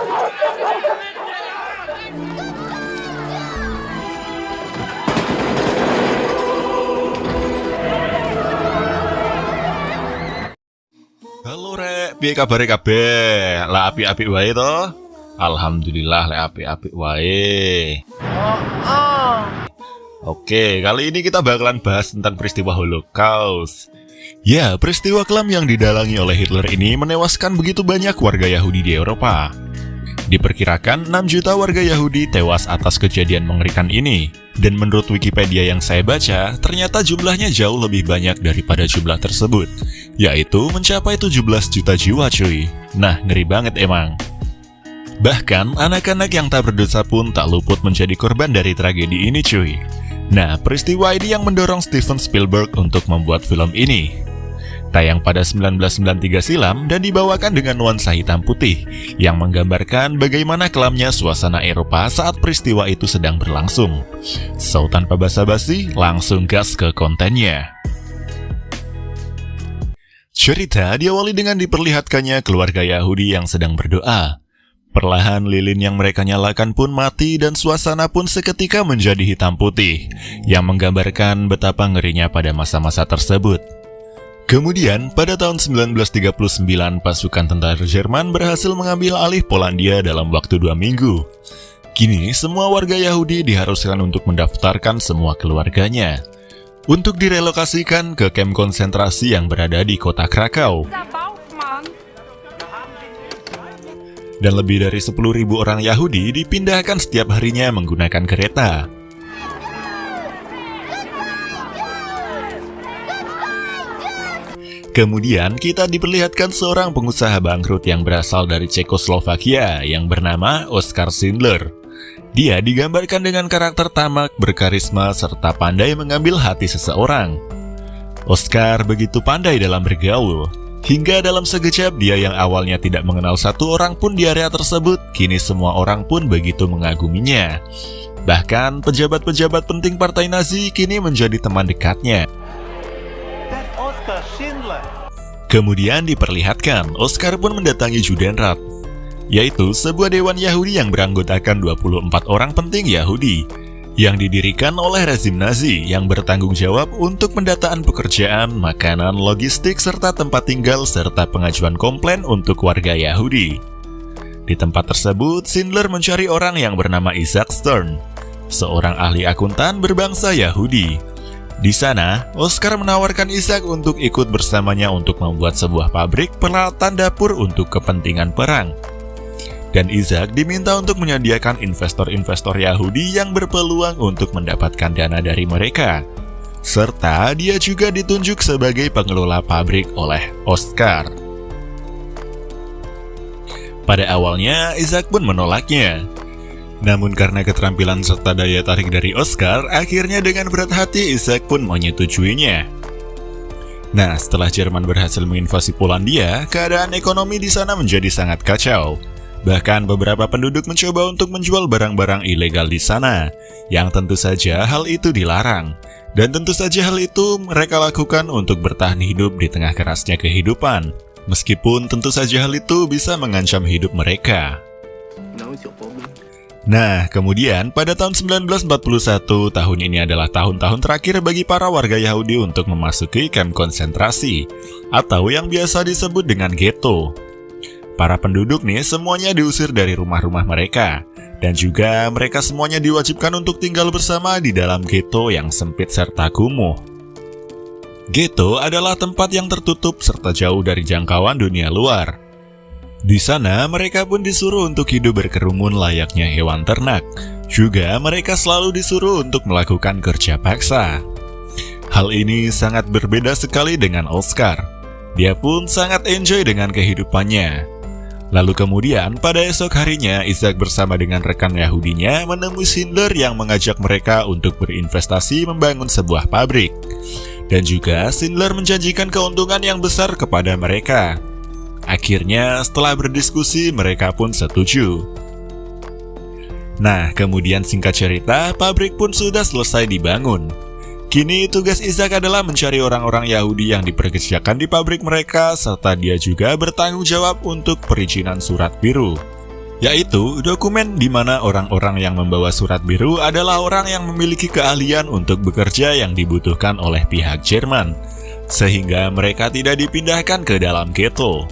Halo rek, piye kabare kabeh? Lah apik-apik wae to? Alhamdulillah lah apik-apik wae. Oke, kali ini kita bakalan bahas tentang peristiwa Holocaust. Ya, peristiwa kelam yang didalangi oleh Hitler ini menewaskan begitu banyak warga Yahudi di Eropa. Diperkirakan 6 juta warga Yahudi tewas atas kejadian mengerikan ini. Dan menurut Wikipedia yang saya baca, ternyata jumlahnya jauh lebih banyak daripada jumlah tersebut, yaitu mencapai 17 juta jiwa cuy. Nah, ngeri banget emang. Bahkan, anak-anak yang tak berdosa pun tak luput menjadi korban dari tragedi ini cuy. Nah, peristiwa ini yang mendorong Steven Spielberg untuk membuat film ini. Tayang pada 1993 silam dan dibawakan dengan nuansa hitam putih yang menggambarkan bagaimana kelamnya suasana Eropa saat peristiwa itu sedang berlangsung. So, tanpa basa-basi, langsung gas ke kontennya. Cerita diawali dengan diperlihatkannya keluarga Yahudi yang sedang berdoa. Perlahan lilin yang mereka nyalakan pun mati dan suasana pun seketika menjadi hitam putih, yang menggambarkan betapa ngerinya pada masa-masa tersebut. Kemudian, pada tahun 1939, pasukan tentara Jerman berhasil mengambil alih Polandia dalam waktu 2 minggu. Kini, semua warga Yahudi diharuskan untuk mendaftarkan semua keluarganya untuk direlokasikan ke kamp konsentrasi yang berada di kota Krakau. Dan lebih dari 10.000 orang Yahudi dipindahkan setiap harinya menggunakan kereta. Kemudian kita diperlihatkan seorang pengusaha bangkrut yang berasal dari Cekoslovakia yang bernama Oskar Schindler. Dia digambarkan dengan karakter tamak, berkarisma, serta pandai mengambil hati seseorang. Oskar begitu pandai dalam bergaul. Hingga dalam sekejap dia yang awalnya tidak mengenal satu orang pun di area tersebut, kini semua orang pun begitu mengaguminya. Bahkan pejabat-pejabat penting partai Nazi kini menjadi teman dekatnya. Kemudian diperlihatkan Oskar pun mendatangi Judenrat, yaitu sebuah dewan Yahudi yang beranggotakan 24 orang penting Yahudi yang didirikan oleh rezim Nazi yang bertanggung jawab untuk pendataan pekerjaan, makanan, logistik, serta tempat tinggal, serta pengajuan komplain untuk warga Yahudi. Di tempat tersebut, Schindler mencari orang yang bernama Isaac Stern, seorang ahli akuntan berbangsa Yahudi. Di sana, Oskar menawarkan Isaac untuk ikut bersamanya untuk membuat sebuah pabrik peralatan dapur untuk kepentingan perang. Dan Isaac diminta untuk menyediakan investor-investor Yahudi yang berpeluang untuk mendapatkan dana dari mereka. Serta dia juga ditunjuk sebagai pengelola pabrik oleh Oskar. Pada awalnya, Isaac pun menolaknya. Namun karena keterampilan serta daya tarik dari Oskar, akhirnya dengan berat hati Isaac pun menyetujuinya. Nah, setelah Jerman berhasil menginvasi Polandia, keadaan ekonomi di sana menjadi sangat kacau. Bahkan beberapa penduduk mencoba untuk menjual barang-barang ilegal di sana, yang tentu saja hal itu dilarang. Dan tentu saja hal itu mereka lakukan untuk bertahan hidup di tengah kerasnya kehidupan. Meskipun tentu saja hal itu bisa mengancam hidup mereka. Nah, kemudian pada tahun 1941, tahun ini adalah tahun-tahun terakhir bagi para warga Yahudi untuk memasuki kamp konsentrasi, atau yang biasa disebut dengan ghetto. Para penduduk nih semuanya diusir dari rumah-rumah mereka, dan juga mereka semuanya diwajibkan untuk tinggal bersama di dalam ghetto yang sempit serta kumuh. Ghetto adalah tempat yang tertutup serta jauh dari jangkauan dunia luar. Di sana mereka pun disuruh untuk hidup berkerumun layaknya hewan ternak. Juga mereka selalu disuruh untuk melakukan kerja paksa. Hal ini sangat berbeda sekali dengan Oskar. Dia pun sangat enjoy dengan kehidupannya. Lalu kemudian pada esok harinya Isaac bersama dengan rekan Yahudinya menemui Schindler yang mengajak mereka untuk berinvestasi membangun sebuah pabrik. Dan juga Schindler menjanjikan keuntungan yang besar kepada mereka. Akhirnya setelah berdiskusi mereka pun setuju. Nah, kemudian singkat cerita, pabrik pun sudah selesai dibangun. Kini tugas Isaac adalah mencari orang-orang Yahudi yang dipekerjakan di pabrik mereka, serta dia juga bertanggung jawab untuk perizinan surat biru. yaitu dokumen di mana orang-orang yang membawa surat biru adalah orang yang memiliki keahlian untuk bekerja yang dibutuhkan oleh pihak Jerman, sehingga mereka tidak dipindahkan ke dalam ghetto.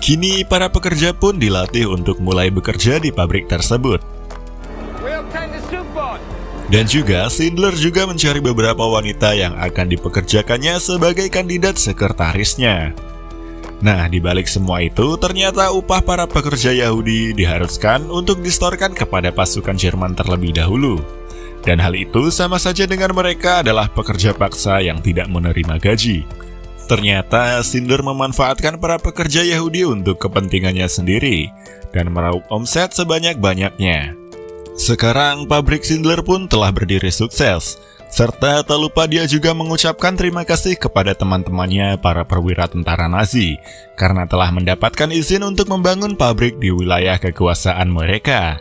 Kini para pekerja pun dilatih untuk mulai bekerja di pabrik tersebut. Dan juga Schindler juga mencari beberapa wanita yang akan dipekerjakannya sebagai kandidat sekretarisnya. Nah, di balik semua itu, ternyata upah para pekerja Yahudi diharuskan untuk disetorkan kepada pasukan Jerman terlebih dahulu. Dan hal itu sama saja dengan mereka adalah pekerja paksa yang tidak menerima gaji. Ternyata Schindler memanfaatkan para pekerja Yahudi untuk kepentingannya sendiri dan meraup omset sebanyak-banyaknya. Sekarang pabrik Schindler pun telah berdiri sukses. Serta tak lupa dia juga mengucapkan terima kasih kepada teman-temannya para perwira tentara Nazi karena telah mendapatkan izin untuk membangun pabrik di wilayah kekuasaan mereka.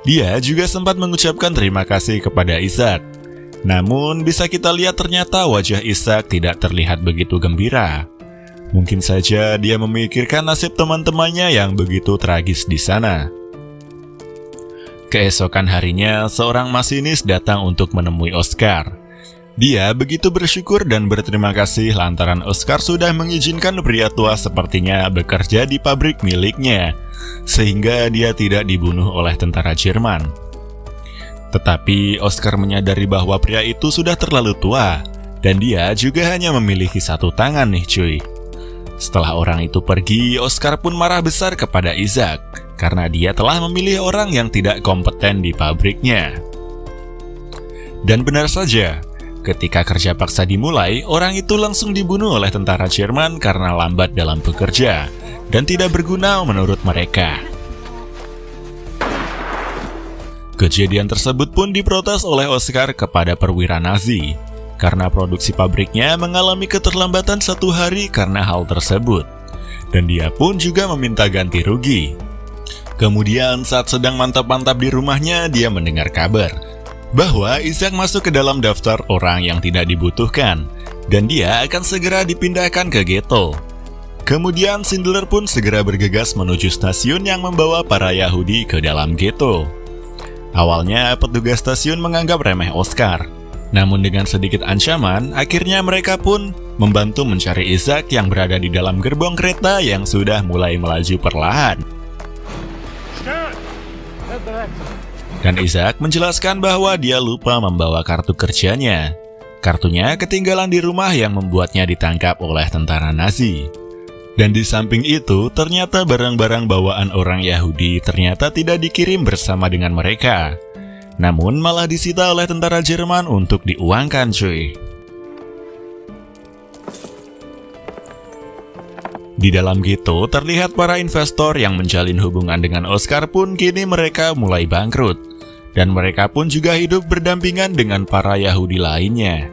Dia juga sempat mengucapkan terima kasih kepada Isaac. Namun bisa kita lihat ternyata wajah Isaac tidak terlihat begitu gembira. Mungkin saja dia memikirkan nasib teman-temannya yang begitu tragis di sana. Keesokan harinya, seorang masinis datang untuk menemui Oscar. Dia begitu bersyukur dan berterima kasih lantaran Oscar sudah mengizinkan pria tua sepertinya bekerja di pabrik miliknya, sehingga dia tidak dibunuh oleh tentara Jerman. Tetapi Oscar menyadari bahwa pria itu sudah terlalu tua, dan dia juga hanya memiliki satu tangan nih cuy. Setelah orang itu pergi, Oscar pun marah besar kepada Isaac karena dia telah memilih orang yang tidak kompeten di pabriknya. Dan benar saja, ketika kerja paksa dimulai, orang itu langsung dibunuh oleh tentara Jerman karena lambat dalam bekerja dan tidak berguna menurut mereka. Kejadian tersebut pun diprotes oleh Oscar kepada perwira Nazi karena produksi pabriknya mengalami keterlambatan 1 hari karena hal tersebut. Dan dia pun juga meminta ganti rugi. Kemudian saat sedang mantap-mantap di rumahnya, dia mendengar kabar bahwa Isaac masuk ke dalam daftar orang yang tidak dibutuhkan dan dia akan segera dipindahkan ke ghetto. Kemudian Schindler pun segera bergegas menuju stasiun yang membawa para Yahudi ke dalam ghetto. Awalnya petugas stasiun menganggap remeh Oscar, namun dengan sedikit ancaman, akhirnya mereka pun membantu mencari Isaac yang berada di dalam gerbong kereta yang sudah mulai melaju perlahan. Dan Isaac menjelaskan bahwa dia lupa membawa kartu kerjanya. Kartunya ketinggalan di rumah yang membuatnya ditangkap oleh tentara Nazi. Dan di samping itu, ternyata barang-barang bawaan orang Yahudi ternyata tidak dikirim bersama dengan mereka. Namun malah disita oleh tentara Jerman untuk diuangkan cuy. Di dalam ghetto terlihat para investor yang menjalin hubungan dengan Oscar pun kini mereka mulai bangkrut. Dan mereka pun juga hidup berdampingan dengan para Yahudi lainnya.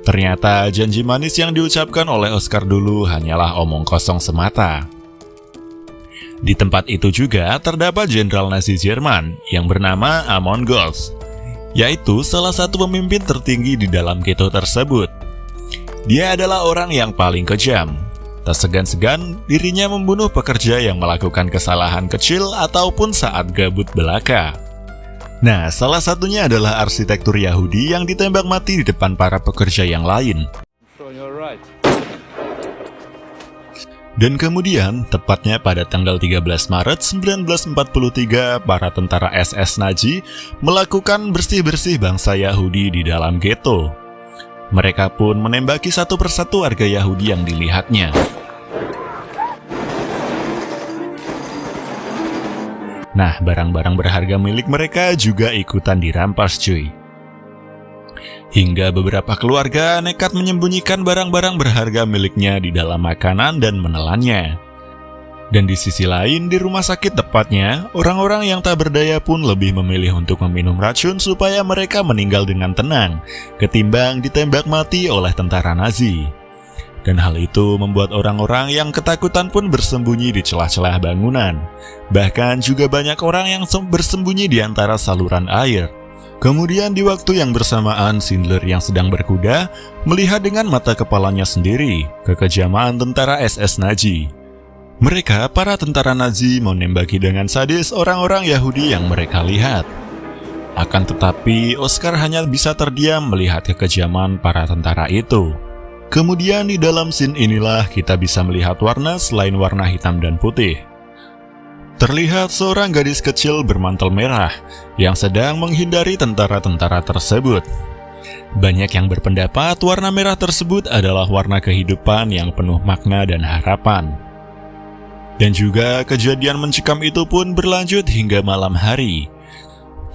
Ternyata janji manis yang diucapkan oleh Oscar dulu hanyalah omong kosong semata. Di tempat itu juga terdapat jenderal Nazi Jerman yang bernama Amon Gols, yaitu salah satu pemimpin tertinggi di dalam ghetto tersebut. Dia adalah orang yang paling kejam. Tak segan-segan dirinya membunuh pekerja yang melakukan kesalahan kecil ataupun saat gabut belaka. Nah, salah satunya adalah arsitektur Yahudi yang ditembak mati di depan para pekerja yang lain. Dan kemudian, tepatnya pada tanggal 13 Maret 1943, para tentara SS Nazi melakukan bersih-bersih bangsa Yahudi di dalam ghetto. Mereka pun menembaki satu persatu warga Yahudi yang dilihatnya. Nah, barang-barang berharga milik mereka juga ikutan dirampas cuy. Hingga beberapa keluarga nekat menyembunyikan barang-barang berharga miliknya di dalam makanan dan menelannya. Dan di sisi lain, di rumah sakit tepatnya, orang-orang yang tak berdaya pun lebih memilih untuk meminum racun supaya mereka meninggal dengan tenang, ketimbang ditembak mati oleh tentara Nazi. Dan hal itu membuat orang-orang yang ketakutan pun bersembunyi di celah-celah bangunan. Bahkan juga banyak orang yang bersembunyi di antara saluran air. Kemudian di waktu yang bersamaan, Schindler yang sedang berkuda melihat dengan mata kepalanya sendiri kekejaman tentara SS Nazi. Mereka, para tentara Nazi, menembaki dengan sadis orang-orang Yahudi yang mereka lihat. Akan tetapi, Oscar hanya bisa terdiam melihat kekejaman para tentara itu. Kemudian di dalam scene inilah kita bisa melihat warna selain warna hitam dan putih. Terlihat seorang gadis kecil bermantel merah yang sedang menghindari tentara-tentara tersebut. Banyak yang berpendapat warna merah tersebut adalah warna kehidupan yang penuh makna dan harapan. Dan juga kejadian mencekam itu pun berlanjut hingga malam hari.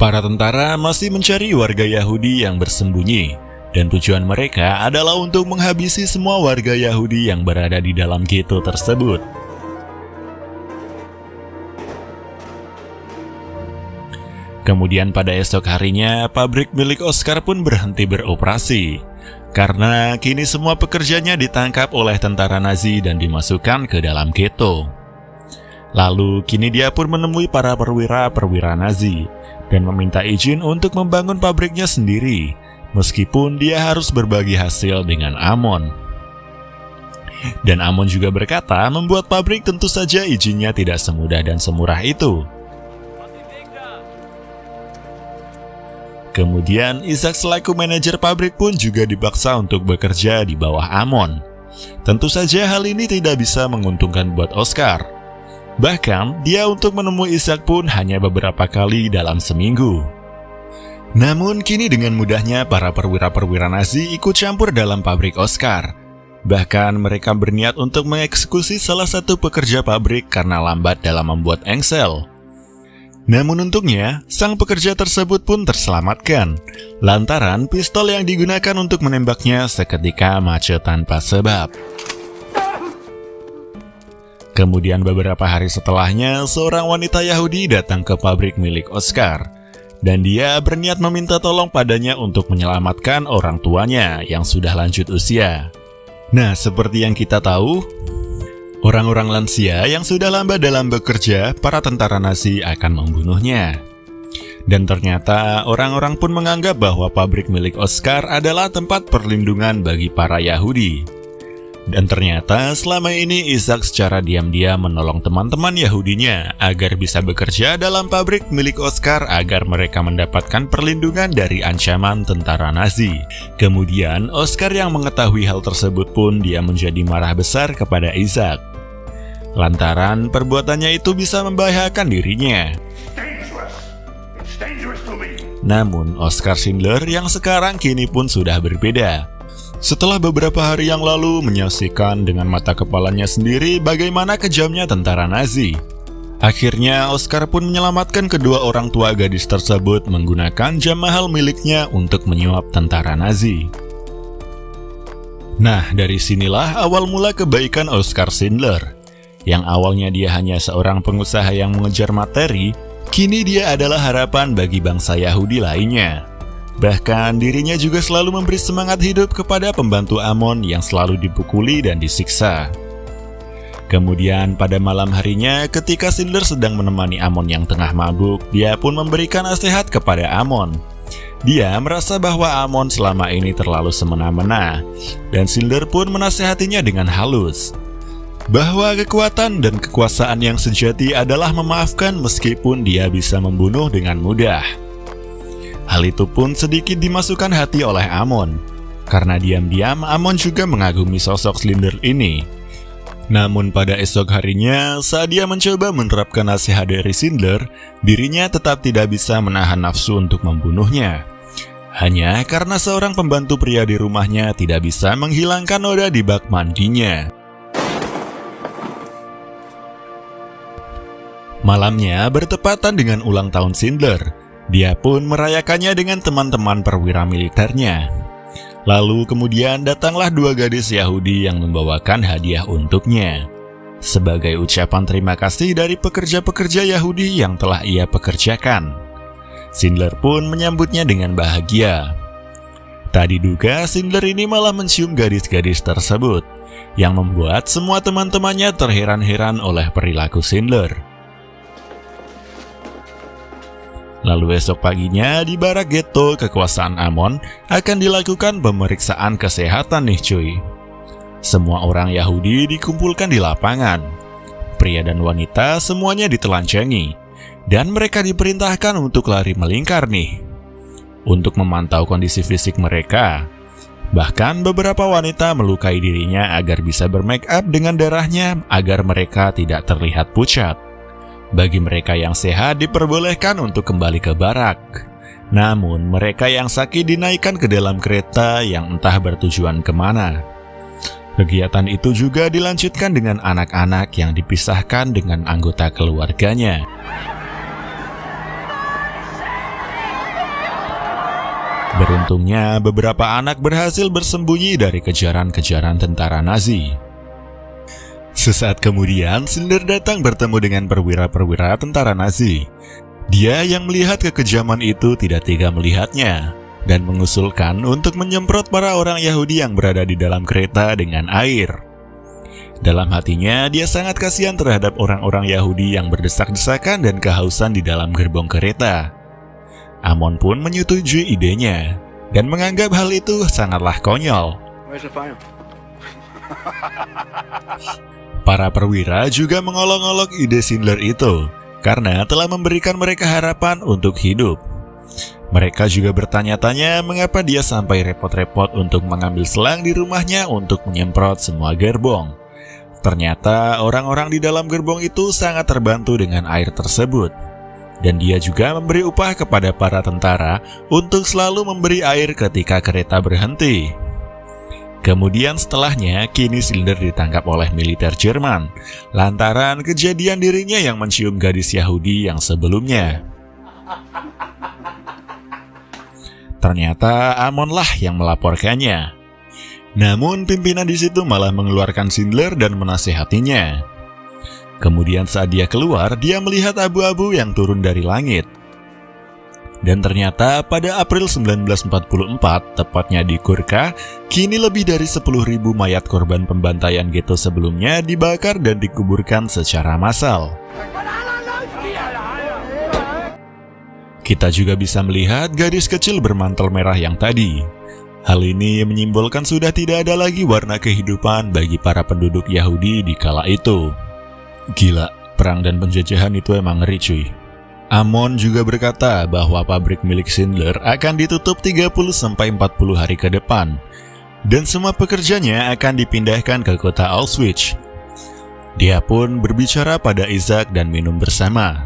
Para tentara masih mencari warga Yahudi yang bersembunyi, dan tujuan mereka adalah untuk menghabisi semua warga Yahudi yang berada di dalam ghetto tersebut. Kemudian pada esok harinya, pabrik milik Oscar pun berhenti beroperasi, karena kini semua pekerjanya ditangkap oleh tentara Nazi dan dimasukkan ke dalam ghetto. Lalu kini dia pun menemui para perwira-perwira Nazi dan meminta izin untuk membangun pabriknya sendiri, meskipun dia harus berbagi hasil dengan Amon. Dan Amon juga berkata membuat pabrik tentu saja izinnya tidak semudah dan semurah itu. Kemudian Isaac selaku manajer pabrik pun juga dipaksa untuk bekerja di bawah Amon. Tentu saja hal ini tidak bisa menguntungkan buat Oscar. Bahkan, dia untuk menemui Isaac pun hanya beberapa kali dalam seminggu. Namun, kini dengan mudahnya para perwira-perwira Nazi ikut campur dalam pabrik Oscar. Bahkan, mereka berniat untuk mengeksekusi salah satu pekerja pabrik karena lambat dalam membuat engsel. Namun untungnya, sang pekerja tersebut pun terselamatkan, lantaran pistol yang digunakan untuk menembaknya seketika mati tanpa sebab. Kemudian beberapa hari setelahnya, seorang wanita Yahudi datang ke pabrik milik Oscar. Dan dia berniat meminta tolong padanya untuk menyelamatkan orang tuanya yang sudah lanjut usia. Nah, seperti yang kita tahu, orang-orang lansia yang sudah lambat dalam bekerja, para tentara Nazi akan membunuhnya. Dan ternyata orang-orang pun menganggap bahwa pabrik milik Oscar adalah tempat perlindungan bagi para Yahudi. Dan ternyata selama ini Isaac secara diam-diam menolong teman-teman Yahudinya agar bisa bekerja dalam pabrik milik Oscar agar mereka mendapatkan perlindungan dari ancaman tentara Nazi. Kemudian Oscar yang mengetahui hal tersebut pun dia menjadi marah besar kepada Isaac. Lantaran perbuatannya itu bisa membahayakan dirinya. Namun Oskar Schindler yang sekarang kini pun sudah berbeda. Setelah beberapa hari yang lalu menyaksikan dengan mata kepalanya sendiri bagaimana kejamnya tentara Nazi. Akhirnya Oscar pun menyelamatkan kedua orang tua gadis tersebut menggunakan jam mahal miliknya untuk menyuap tentara Nazi. Nah, dari sinilah awal mula kebaikan Oskar Schindler. Yang awalnya dia hanya seorang pengusaha yang mengejar materi, kini dia adalah harapan bagi bangsa Yahudi lainnya. Bahkan dirinya juga selalu memberi semangat hidup kepada pembantu Amon yang selalu dipukuli dan disiksa. Kemudian pada malam harinya ketika Schindler sedang menemani Amon yang tengah mabuk, dia pun memberikan nasihat kepada Amon. Dia merasa bahwa Amon selama ini terlalu semena-mena, dan Schindler pun menasihatinya dengan halus. Bahwa kekuatan dan kekuasaan yang sejati adalah memaafkan meskipun dia bisa membunuh dengan mudah. Hal itu pun sedikit dimasukkan hati oleh Amon, karena diam-diam Amon juga mengagumi sosok Schindler ini. Namun pada esok harinya, saat dia mencoba menerapkan nasihat dari Schindler, dirinya tetap tidak bisa menahan nafsu untuk membunuhnya. Hanya karena seorang pembantu pria di rumahnya tidak bisa menghilangkan noda di bak mandinya. Malamnya bertepatan dengan ulang tahun Schindler. Dia pun merayakannya dengan teman-teman perwira militernya. Lalu kemudian datanglah dua gadis Yahudi yang membawakan hadiah untuknya. Sebagai ucapan terima kasih dari pekerja-pekerja Yahudi yang telah ia pekerjakan. Schindler pun menyambutnya dengan bahagia. Tak diduga Schindler ini malah mencium gadis-gadis tersebut, yang membuat semua teman-temannya terheran-heran oleh perilaku Schindler. Lalu esok paginya di barak ghetto kekuasaan Amon akan dilakukan pemeriksaan kesehatan nih cuy. Semua orang Yahudi dikumpulkan di lapangan. pria dan wanita semuanya ditelanjangi, dan mereka diperintahkan untuk lari melingkar nih, untuk memantau kondisi fisik mereka. Bahkan beberapa wanita melukai dirinya agar bisa bermake up dengan darahnya agar mereka tidak terlihat pucat. Bagi mereka yang sehat diperbolehkan untuk kembali ke barak. Namun mereka yang sakit dinaikkan ke dalam kereta yang entah bertujuan kemana. Kegiatan itu juga dilanjutkan dengan anak-anak yang dipisahkan dengan anggota keluarganya. Beruntungnya, beberapa anak berhasil bersembunyi dari kejaran-kejaran tentara Nazi. Sesaat kemudian, Schindler datang bertemu dengan perwira-perwira tentara Nazi. Dia yang melihat kekejaman itu tidak tega melihatnya, dan mengusulkan untuk menyemprot para orang Yahudi yang berada di dalam kereta dengan air. Dalam hatinya, dia sangat kasihan terhadap orang-orang Yahudi yang berdesak-desakan dan kehausan di dalam gerbong kereta. Amon pun menyetujui idenya, dan menganggap hal itu sangatlah konyol. Para perwira juga mengolok-olok ide Schindler itu, karena telah memberikan mereka harapan untuk hidup. Mereka juga bertanya-tanya mengapa dia sampai repot-repot untuk mengambil selang di rumahnya untuk menyemprot semua gerbong. Ternyata orang-orang di dalam gerbong itu sangat terbantu dengan air tersebut. Dan dia juga memberi upah kepada para tentara untuk selalu memberi air ketika kereta berhenti. Kemudian setelahnya, kini Schindler ditangkap oleh militer Jerman, lantaran kejadian dirinya yang mencium gadis Yahudi yang sebelumnya. Ternyata Amonlah yang melaporkannya. Namun pimpinan di situ malah mengeluarkan Schindler dan menasehatinya. Kemudian saat dia keluar, dia melihat abu-abu yang turun dari langit. Dan ternyata pada April 1944, tepatnya di Kurka, kini lebih dari 10.000 mayat korban pembantaian ghetto sebelumnya dibakar dan dikuburkan secara massal. Kita juga bisa melihat gadis kecil bermantel merah yang tadi. Hal ini menyimbolkan sudah tidak ada lagi warna kehidupan bagi para penduduk Yahudi di kala itu. Gila, perang dan penjajahan itu emang ngeri cuy. Amon juga berkata bahwa pabrik milik Schindler akan ditutup 30-40 hari ke depan, dan semua pekerjanya akan dipindahkan ke kota Auschwitz. Dia pun berbicara pada Isaac dan minum bersama.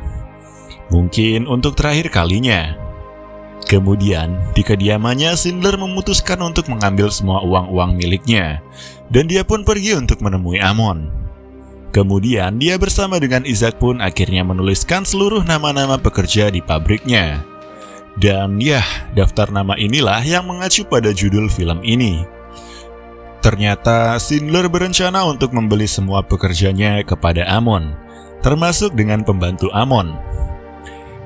Mungkin untuk terakhir kalinya. Kemudian, di kediamannya Schindler memutuskan untuk mengambil semua uang-uang miliknya, dan dia pun pergi untuk menemui Amon. Kemudian, dia bersama dengan Isaac pun akhirnya menuliskan seluruh nama-nama pekerja di pabriknya. Dan ya, daftar nama inilah yang mengacu pada judul film ini. Ternyata, Schindler berencana untuk membeli semua pekerjanya kepada Amon, termasuk dengan pembantu Amon.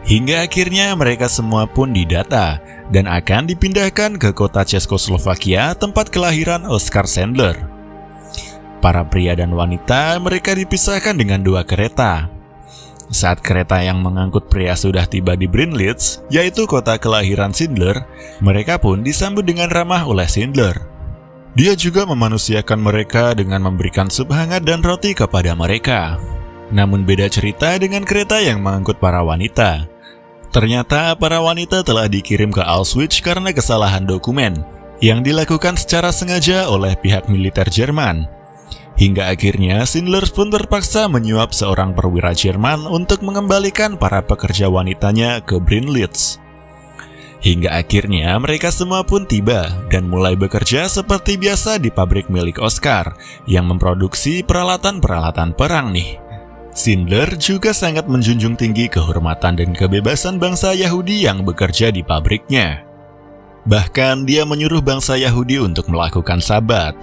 Hingga akhirnya mereka semua pun didata dan akan dipindahkan ke kota Cekoslovakia tempat kelahiran Oskar Schindler. Para pria dan wanita mereka dipisahkan dengan 2 kereta. Saat kereta yang mengangkut pria sudah tiba di Brinlitz, yaitu kota kelahiran Schindler, mereka pun disambut dengan ramah oleh Schindler. Dia juga memanusiakan mereka dengan memberikan sup hangat dan roti kepada mereka. Namun beda cerita dengan kereta yang mengangkut para wanita. Ternyata para wanita telah dikirim ke Auschwitz karena kesalahan dokumen yang dilakukan secara sengaja oleh pihak militer Jerman. Hingga akhirnya Schindler pun terpaksa menyuap seorang perwira Jerman untuk mengembalikan para pekerja wanitanya ke Brinlitz. Hingga akhirnya mereka semua pun tiba dan mulai bekerja seperti biasa di pabrik milik Oskar yang memproduksi peralatan-peralatan perang nih. Schindler juga sangat menjunjung tinggi kehormatan dan kebebasan bangsa Yahudi yang bekerja di pabriknya. Bahkan dia menyuruh bangsa Yahudi untuk melakukan Sabat,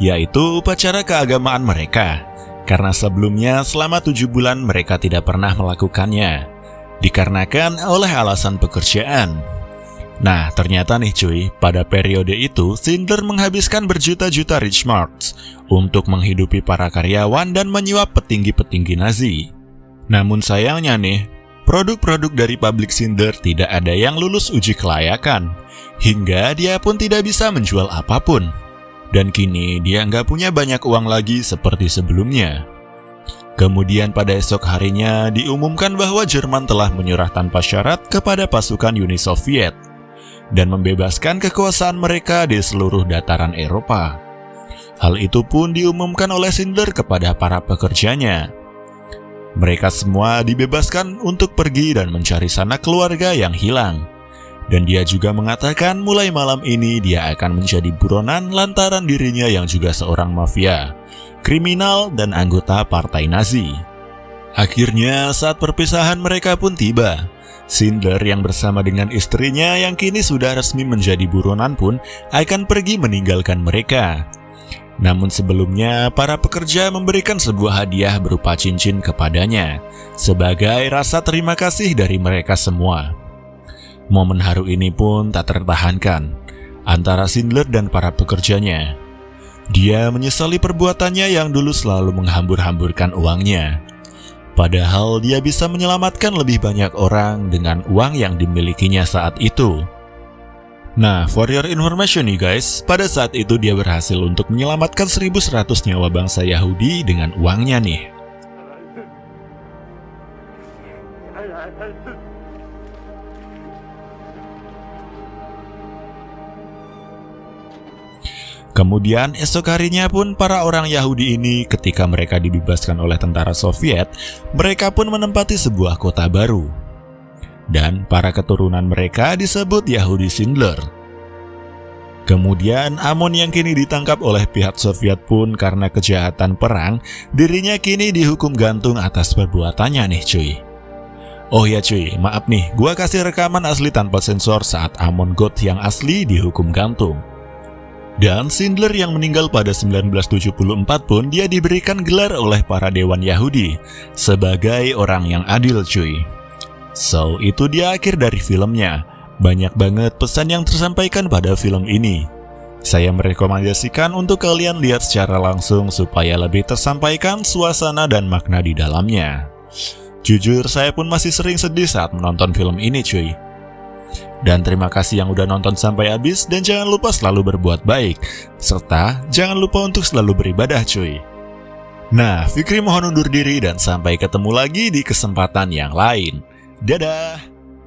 yaitu upacara keagamaan mereka, karena sebelumnya selama 7 bulan mereka tidak pernah melakukannya, dikarenakan oleh alasan pekerjaan. Nah, ternyata nih cuy, pada periode itu Schindler menghabiskan berjuta-juta Reichsmarks untuk menghidupi para karyawan dan menyuap petinggi-petinggi Nazi. Namun sayangnya nih, produk-produk dari pabrik Schindler tidak ada yang lulus uji kelayakan, hingga dia pun tidak bisa menjual apapun. Dan kini dia nggak punya banyak uang lagi seperti sebelumnya. Kemudian pada esok harinya diumumkan bahwa Jerman telah menyerah tanpa syarat kepada pasukan Uni Soviet dan membebaskan kekuasaan mereka di seluruh dataran Eropa. Hal itu pun diumumkan oleh Schindler kepada para pekerjanya. Mereka semua dibebaskan untuk pergi dan mencari sanak keluarga yang hilang. Dan dia juga mengatakan mulai malam ini dia akan menjadi buronan lantaran dirinya yang juga seorang mafia, kriminal, dan anggota partai Nazi. Akhirnya saat perpisahan mereka pun tiba. Schindler yang bersama dengan istrinya yang kini sudah resmi menjadi buronan pun akan pergi meninggalkan mereka. Namun sebelumnya, para pekerja memberikan sebuah hadiah berupa cincin kepadanya, sebagai rasa terima kasih dari mereka semua. Momen haru ini pun tak tertahankan antara Schindler dan para pekerjanya. Dia menyesali perbuatannya yang dulu selalu menghambur-hamburkan uangnya. Padahal dia bisa menyelamatkan lebih banyak orang dengan uang yang dimilikinya saat itu. Nah, for your information nih guys, pada saat itu dia berhasil untuk menyelamatkan 1.100 nyawa bangsa Yahudi dengan uangnya nih. Kemudian esok harinya pun para orang Yahudi ini ketika mereka dibebaskan oleh tentara Soviet, mereka pun menempati sebuah kota baru. Dan para keturunan mereka disebut Yahudi Schindler. Kemudian Amon yang kini ditangkap oleh pihak Soviet pun karena kejahatan perang, dirinya kini dihukum gantung atas perbuatannya nih cuy. Oh ya cuy, maaf nih, gua kasih rekaman asli tanpa sensor saat Amon Goth yang asli dihukum gantung. Dan Schindler yang meninggal pada 1974 pun dia diberikan gelar oleh para dewan Yahudi sebagai orang yang adil cuy. So, itu dia akhir dari filmnya. Banyak banget pesan yang tersampaikan pada film ini. Saya merekomendasikan untuk kalian lihat secara langsung supaya lebih tersampaikan suasana dan makna di dalamnya. Jujur, saya pun masih sering sedih saat menonton film ini cuy. Dan terima kasih yang udah nonton sampai habis dan jangan lupa selalu berbuat baik. Serta jangan lupa untuk selalu beribadah cuy. Nah, Fikri mohon undur diri dan sampai ketemu lagi di kesempatan yang lain. Dadah!